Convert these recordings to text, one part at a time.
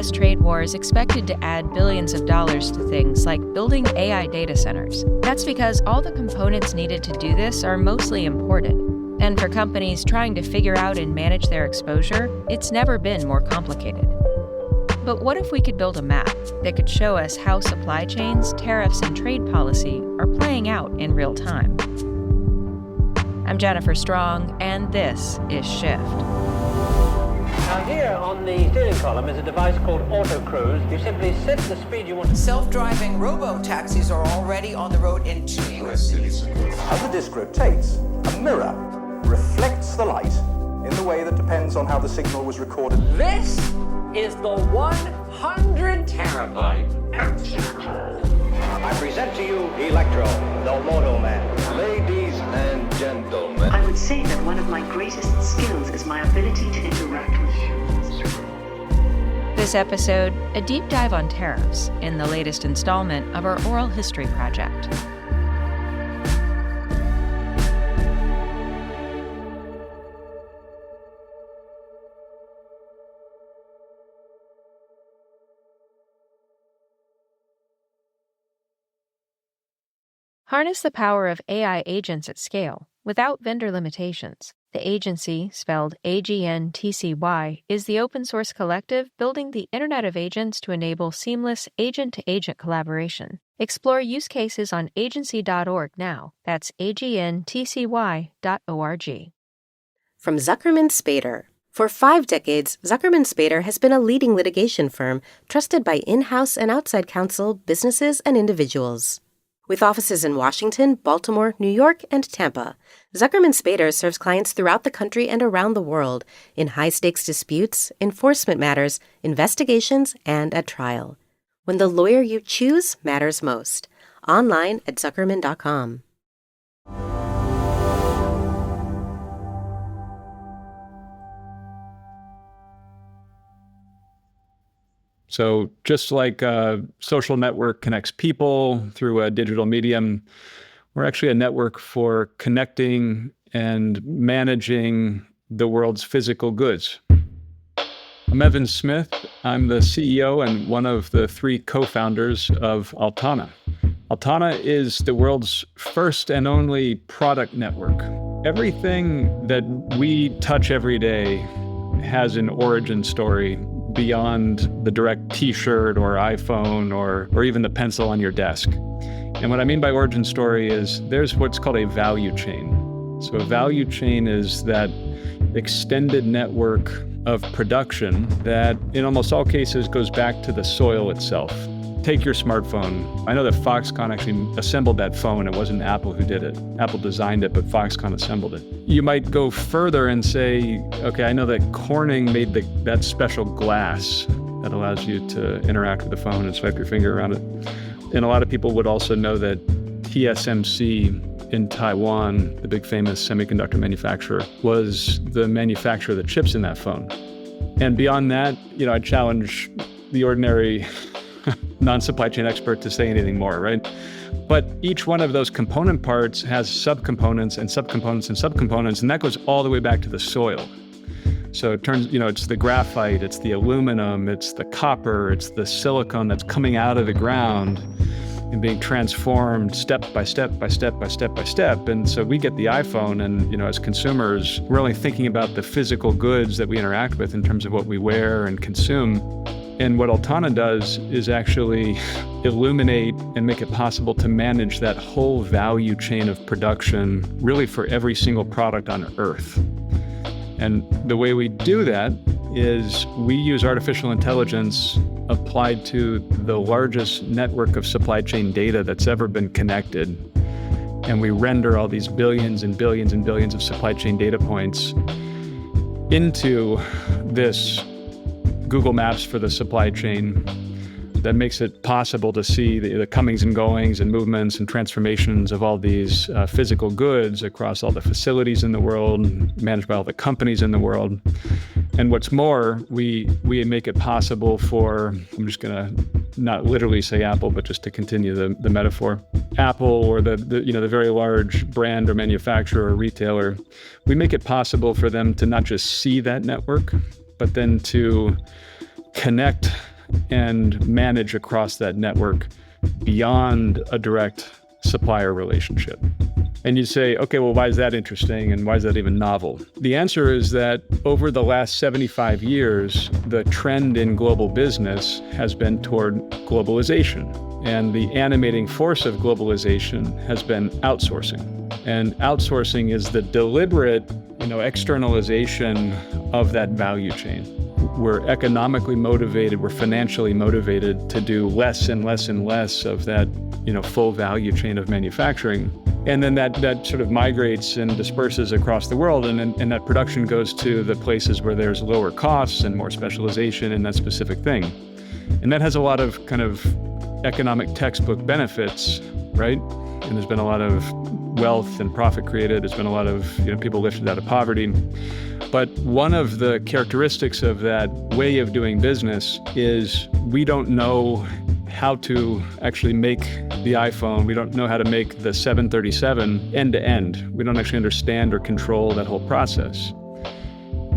U.S. trade war is expected to add billions of dollars to things like building AI data centers. That's because all the components needed to do this are mostly imported. And for companies trying to figure out and manage their exposure, it's never been more complicated. But what if we could build a map that could show us how supply chains, tariffs, and trade policy are playing out in real time? I'm Jennifer Strong, and this is Shift. Now here on the steering column is a device called Auto Cruise. You simply set the speed you want. Self-driving robo-taxis are already on the road in 2 U.S. cities. As the disc rotates, a mirror reflects the light in the way that depends on how the signal was recorded. This is the 100 terabyte empty. I present to you Electro, the Moto Man. Ladies and gentlemen. I would say that one of my greatest skills is my ability to interact with humans. This episode, a deep dive on tariffs in the latest installment of our oral history project. Harness the power of AI agents at scale without vendor limitations. The agency, spelled AGNTCY, is the open-source collective building the Internet of Agents to enable seamless agent-to-agent collaboration. Explore use cases on agency.org now. That's agntcy.org. From Zuckerman Spader. For 5 decades, Zuckerman Spader has been a leading litigation firm trusted by in-house and outside counsel, businesses, and individuals. With offices in Washington, Baltimore, New York, and Tampa, Zuckerman Spader serves clients throughout the country and around the world in high-stakes disputes, enforcement matters, investigations, and at trial. When the lawyer you choose matters most. Online at Zuckerman.com. So just like a social network connects people through a digital medium, we're actually a network for connecting and managing the world's physical goods. I'm Evan Smith. I'm the CEO and one of the 3 co-founders of Altana. Altana is the world's first and only product network. Everything that we touch every day has an origin story beyond the direct t-shirt or iPhone or even the pencil on your desk. And what I mean by origin story is there's what's called a value chain. So a value chain is that extended network of production that in almost all cases goes back to the soil itself. Take your smartphone. I know that Foxconn actually assembled that phone. It wasn't Apple who did it. Apple designed it, but Foxconn assembled it. You might go further and say, okay, I know that Corning made that special glass that allows you to interact with the phone and swipe your finger around it. And a lot of people would also know that TSMC in Taiwan, the big famous semiconductor manufacturer, was the manufacturer of the chips in that phone. And beyond that, I challenge the ordinary non-supply chain expert to say anything more, right? But each one of those component parts has subcomponents and subcomponents and subcomponents, and that goes all the way back to the soil. So it turns, it's the graphite, it's the aluminum, it's the copper, it's the silicon that's coming out of the ground and being transformed step by step by step by step by step. And so we get the iPhone and, as consumers, we're only thinking about the physical goods that we interact with in terms of what we wear and consume. And what Altana does is actually illuminate and make it possible to manage that whole value chain of production, really for every single product on Earth. And the way we do that is we use artificial intelligence applied to the largest network of supply chain data that's ever been connected. And we render all these billions and billions and billions of supply chain data points into this Google Maps for the supply chain that makes it possible to see the comings and goings and movements and transformations of all these physical goods across all the facilities in the world, managed by all the companies in the world. And what's more, we make it possible for, I'm just going to not literally say Apple, but just to continue the metaphor, Apple or the very large brand or manufacturer or retailer, we make it possible for them to not just see that network, but then to connect and manage across that network beyond a direct supplier relationship. And you say, okay, well, why is that interesting and why is that even novel? The answer is that over the last 75 years, the trend in global business has been toward globalization. And the animating force of globalization has been outsourcing. And outsourcing is the deliberate, externalization of that value chain. We're economically motivated, we're financially motivated to do less and less and less of that, full value chain of manufacturing. And then that sort of migrates and disperses across the world, and that production goes to the places where there's lower costs and more specialization in that specific thing. And that has a lot of kind of economic textbook benefits, right? And there's been a lot of wealth and profit created. There's been a lot of people lifted out of poverty. But one of the characteristics of that way of doing business is we don't know how to actually make the iPhone. We don't know how to make the 737 end-to-end. We don't actually understand or control that whole process.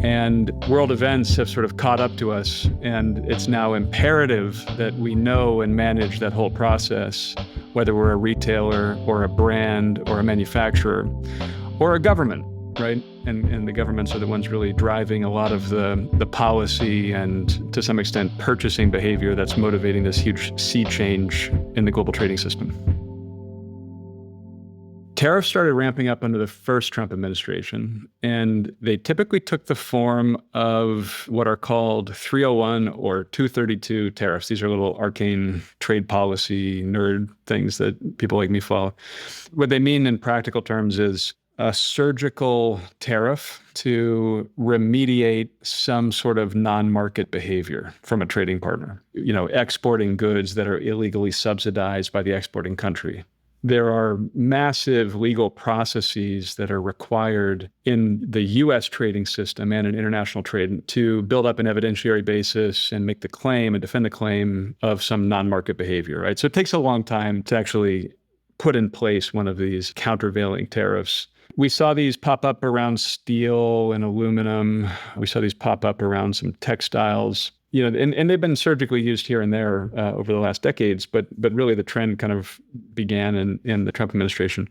And world events have sort of caught up to us, and it's now imperative that we know and manage that whole process, whether we're a retailer or a brand or a manufacturer or a government, right? And the governments are the ones really driving a lot of the policy and, to some extent, purchasing behavior that's motivating this huge sea change in the global trading system. Tariffs started ramping up under the first Trump administration, and they typically took the form of what are called 301 or 232 tariffs. These are little arcane trade policy nerd things that people like me follow. What they mean in practical terms is a surgical tariff to remediate some sort of non-market behavior from a trading partner, exporting goods that are illegally subsidized by the exporting country. There are massive legal processes that are required in the U.S. trading system and in international trade to build up an evidentiary basis and make the claim and defend the claim of some non-market behavior, right? So it takes a long time to actually put in place one of these countervailing tariffs. We saw these pop up around steel and aluminum. We saw these pop up around some textiles. And they've been surgically used here and there over the last decades, but really the trend kind of began in the Trump administration.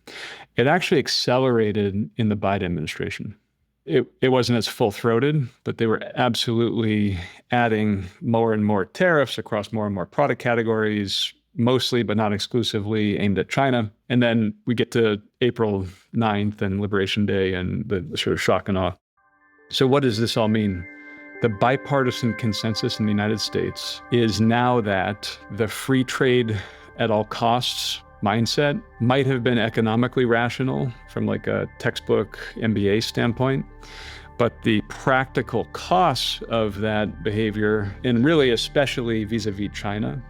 It actually accelerated in the Biden administration. It wasn't as full-throated, but they were absolutely adding more and more tariffs across more and more product categories, mostly but not exclusively aimed at China. And then we get to April 9th and Liberation Day and the sort of shock and awe. So what does this all mean? The bipartisan consensus in the United States is now that the free trade at all costs mindset might have been economically rational from like a textbook MBA standpoint, but the practical costs of that behavior, and really especially vis-a-vis China,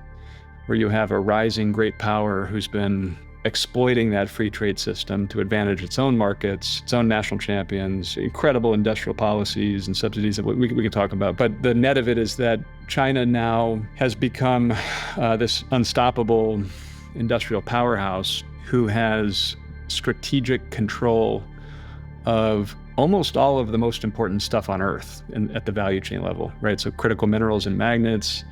where you have a rising great power who's been exploiting that free trade system to advantage its own markets, its own national champions, incredible industrial policies and subsidies that we can talk about. But the net of it is that China now has become this unstoppable industrial powerhouse who has strategic control of almost all of the most important stuff on Earth at the value chain level, right? So critical minerals and magnets,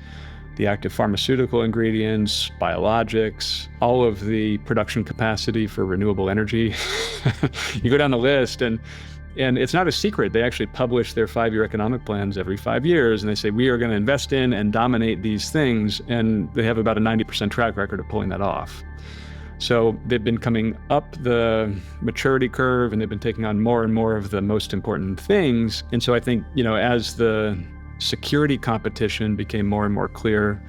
the active pharmaceutical ingredients, biologics, all of the production capacity for renewable energy. You go down the list and it's not a secret. They actually publish their 5-year economic plans every 5 years, and they say, we are going to invest in and dominate these things, and they have about a 90% track record of pulling that off. So they've been coming up the maturity curve, and they've been taking on more and more of the most important things. And so I think, as the security competition became more and more clear,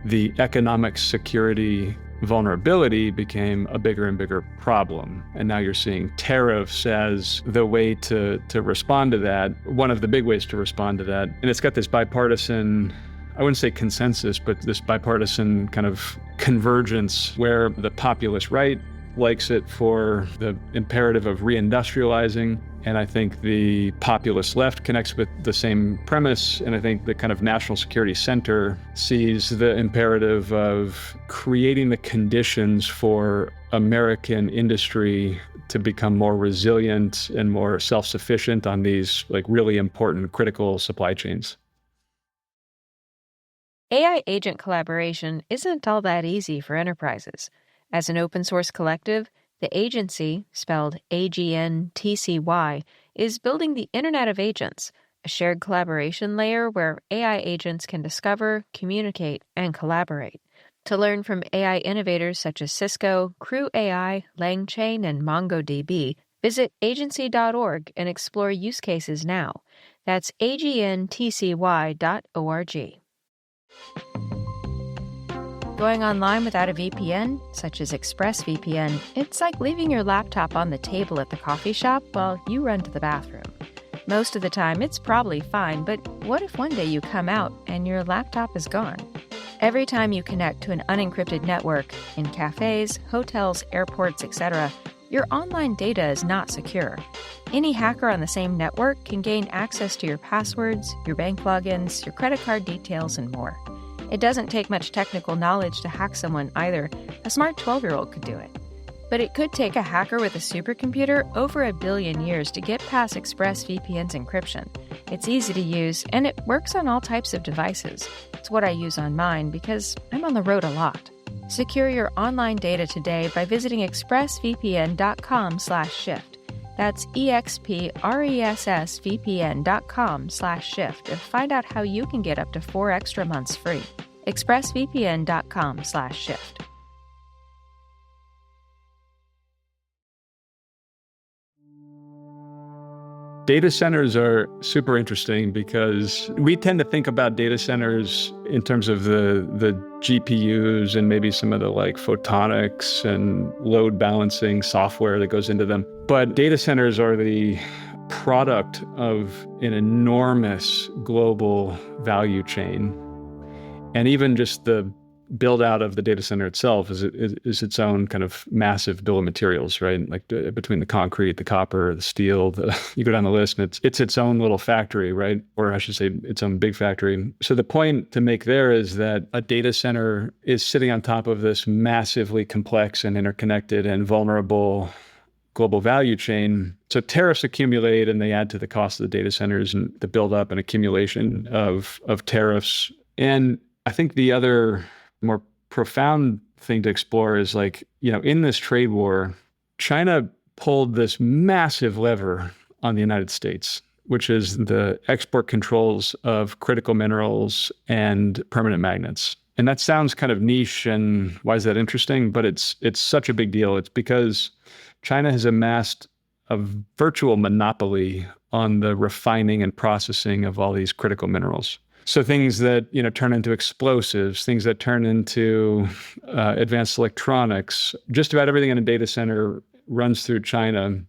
the economic security vulnerability became a bigger and bigger problem. And now you're seeing tariffs as the way to respond to that, one of the big ways to respond to that. And it's got this bipartisan, I wouldn't say consensus, but this bipartisan kind of convergence where the populist right likes it for the imperative of reindustrializing. And I think the populist left connects with the same premise. And I think the kind of national security center sees the imperative of creating the conditions for American industry to become more resilient and more self-sufficient on these like really important critical supply chains. AI agent collaboration isn't all that easy for enterprises. As an open source collective, the agency, spelled AGNTCY, is building the Internet of Agents, a shared collaboration layer where AI agents can discover, communicate, and collaborate. To learn from AI innovators such as Cisco, Crew AI, LangChain, and MongoDB, visit agency.org and explore use cases now. That's agntcy.org. Going online without a VPN, such as ExpressVPN, it's like leaving your laptop on the table at the coffee shop while you run to the bathroom. Most of the time, it's probably fine, but what if one day you come out and your laptop is gone? Every time you connect to an unencrypted network, in cafes, hotels, airports, etc., your online data is not secure. Any hacker on the same network can gain access to your passwords, your bank logins, your credit card details, and more. It doesn't take much technical knowledge to hack someone either. A smart 12-year-old could do it. But it could take a hacker with a supercomputer over 1 billion years to get past ExpressVPN's encryption. It's easy to use, and it works on all types of devices. It's what I use on mine because I'm on the road a lot. Secure your online data today by visiting expressvpn.com/shift. That's expressvpn.com/shift to find out how you can get up to 4 extra months free. expressvpn.com/shift. Data centers are super interesting because we tend to think about data centers in terms of the GPUs and maybe some of the like photonics and load balancing software that goes into them. But data centers are the product of an enormous global value chain. And even just the build out of the data center itself is its own kind of massive bill of materials, right? Like between the concrete, the copper, the steel, you go down the list and it's its own little factory, right? Or I should say its own big factory. So the point to make there is that a data center is sitting on top of this massively complex and interconnected and vulnerable global value chain. So tariffs accumulate and they add to the cost of the data centers and the buildup and accumulation of tariffs. And I think the other more profound thing to explore is like, in this trade war, China pulled this massive lever on the United States, which is the export controls of critical minerals and permanent magnets. And that sounds kind of niche and why is that interesting? But it's such a big deal. It's because China has amassed a virtual monopoly on the refining and processing of all these critical minerals. So things that, turn into explosives, things that turn into advanced electronics, just about everything in a data center runs through China.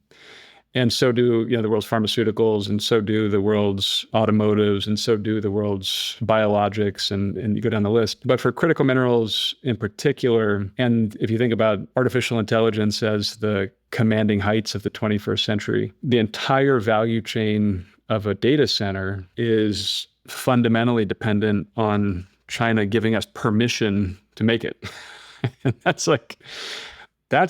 And so do, the world's pharmaceuticals, and so do the world's automotives, and so do the world's biologics, and you go down the list. But for critical minerals in particular, and if you think about artificial intelligence as the commanding heights of the 21st century, the entire value chain of a data center is fundamentally dependent on China giving us permission to make it. And that's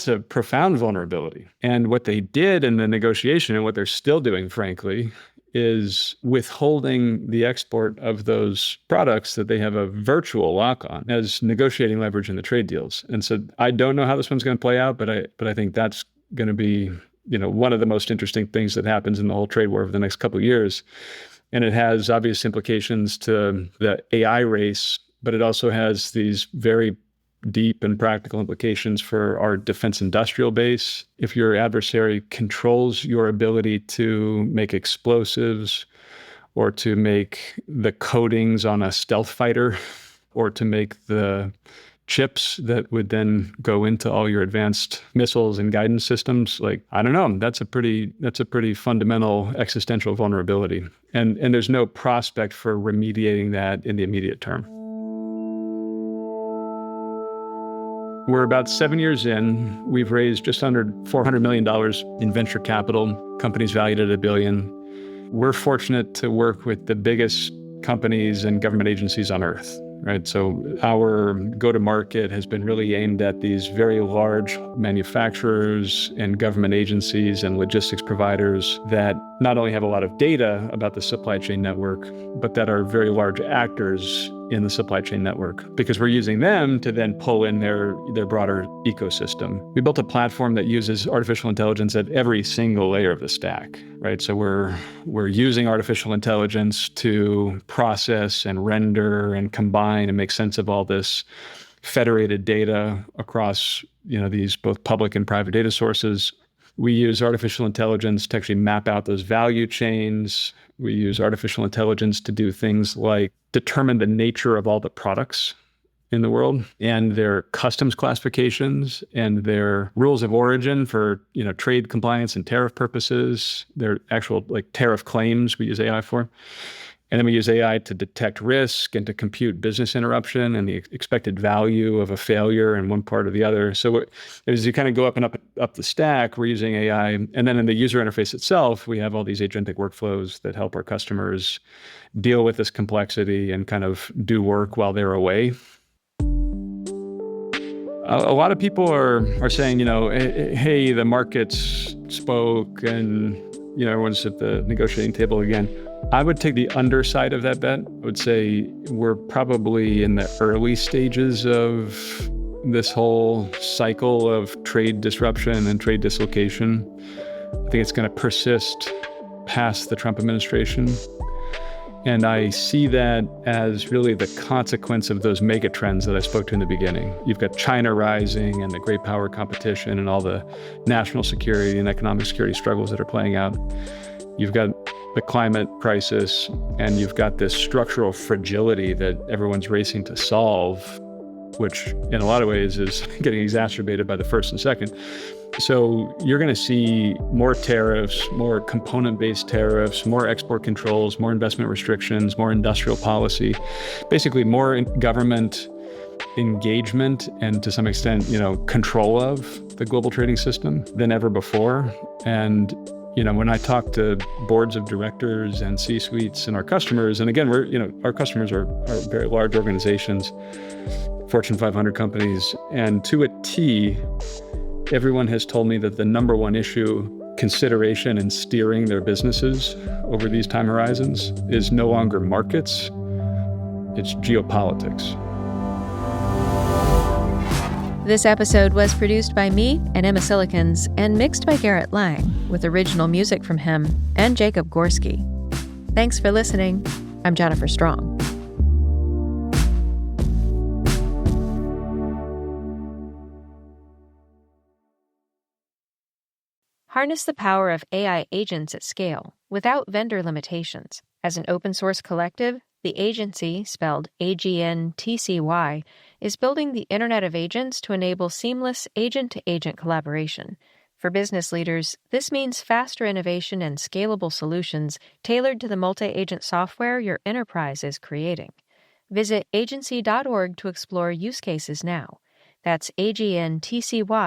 a profound vulnerability. And what they did in the negotiation, and what they're still doing, frankly, is withholding the export of those products that they have a virtual lock on as negotiating leverage in the trade deals. And so I don't know how this one's going to play out, but I think that's going to be, one of the most interesting things that happens in the whole trade war over the next couple of years. And it has obvious implications to the AI race, but it also has these very deep and practical implications for our defense industrial base. If your adversary controls your ability to make explosives, or to make the coatings on a stealth fighter, or to make the chips that would then go into all your advanced missiles and guidance systems, I don't know, that's a pretty fundamental existential vulnerability. And there's no prospect for remediating that in the immediate term. We're about 7 years in. We've raised just under $400 million in venture capital, companies valued at $1 billion. We're fortunate to work with the biggest companies and government agencies on earth. Right. So our go-to-market has been really aimed at these very large manufacturers and government agencies and logistics providers that not only have a lot of data about the supply chain network, but that are very large actors in the supply chain network because we're using them to then pull in their broader ecosystem. We built a platform that uses artificial intelligence at every single layer of the stack, right? So we're using artificial intelligence to process and render and combine and make sense of all this federated data across, these both public and private data sources. We use artificial intelligence to actually map out those value chains. We use artificial intelligence to do things like determine the nature of all the products in the world and their customs classifications and their rules of origin for, trade compliance and tariff purposes, their actual tariff claims we use AI for. And then we use AI to detect risk and to compute business interruption and the expected value of a failure in one part or the other. So as you kind of go up and up the stack, we're using AI. And then in the user interface itself, we have all these agentic workflows that help our customers deal with this complexity and kind of do work while they're away. A lot of people are saying, hey, the markets spoke and, everyone's at the negotiating table again. I would take the underside of that bet. I would say we're probably in the early stages of this whole cycle of trade disruption and trade dislocation. I think it's going to persist past the Trump administration. And I see that as really the consequence of those mega trends that I spoke to in the beginning. You've got China rising and the great power competition and all the national security and economic security struggles that are playing out. You've got the climate crisis, and you've got this structural fragility that everyone's racing to solve, which in a lot of ways is getting exacerbated by the first and second. So you're going to see more tariffs, more component-based tariffs, more export controls, more investment restrictions, more industrial policy, basically more government engagement and to some extent, control of the global trading system than ever before. And when I talk to boards of directors and C-suites and our customers, and again, our customers are very large organizations, Fortune 500 companies, and to a T, everyone has told me that the number one issue, consideration in steering their businesses over these time horizons is no longer markets, it's geopolitics. This episode was produced by me and Emma Cillekens and mixed by Garret Lang, with original music from him and Jacob Gorski. Thanks for listening. I'm Jennifer Strong. Harness the power of AI agents at scale without vendor limitations. As an open-source collective, the agency, spelled AGNTCY, is building the Internet of Agents to enable seamless agent-to-agent collaboration. For business leaders, this means faster innovation and scalable solutions tailored to the multi-agent software your enterprise is creating. Visit agency.org to explore use cases now. That's agntcy.org.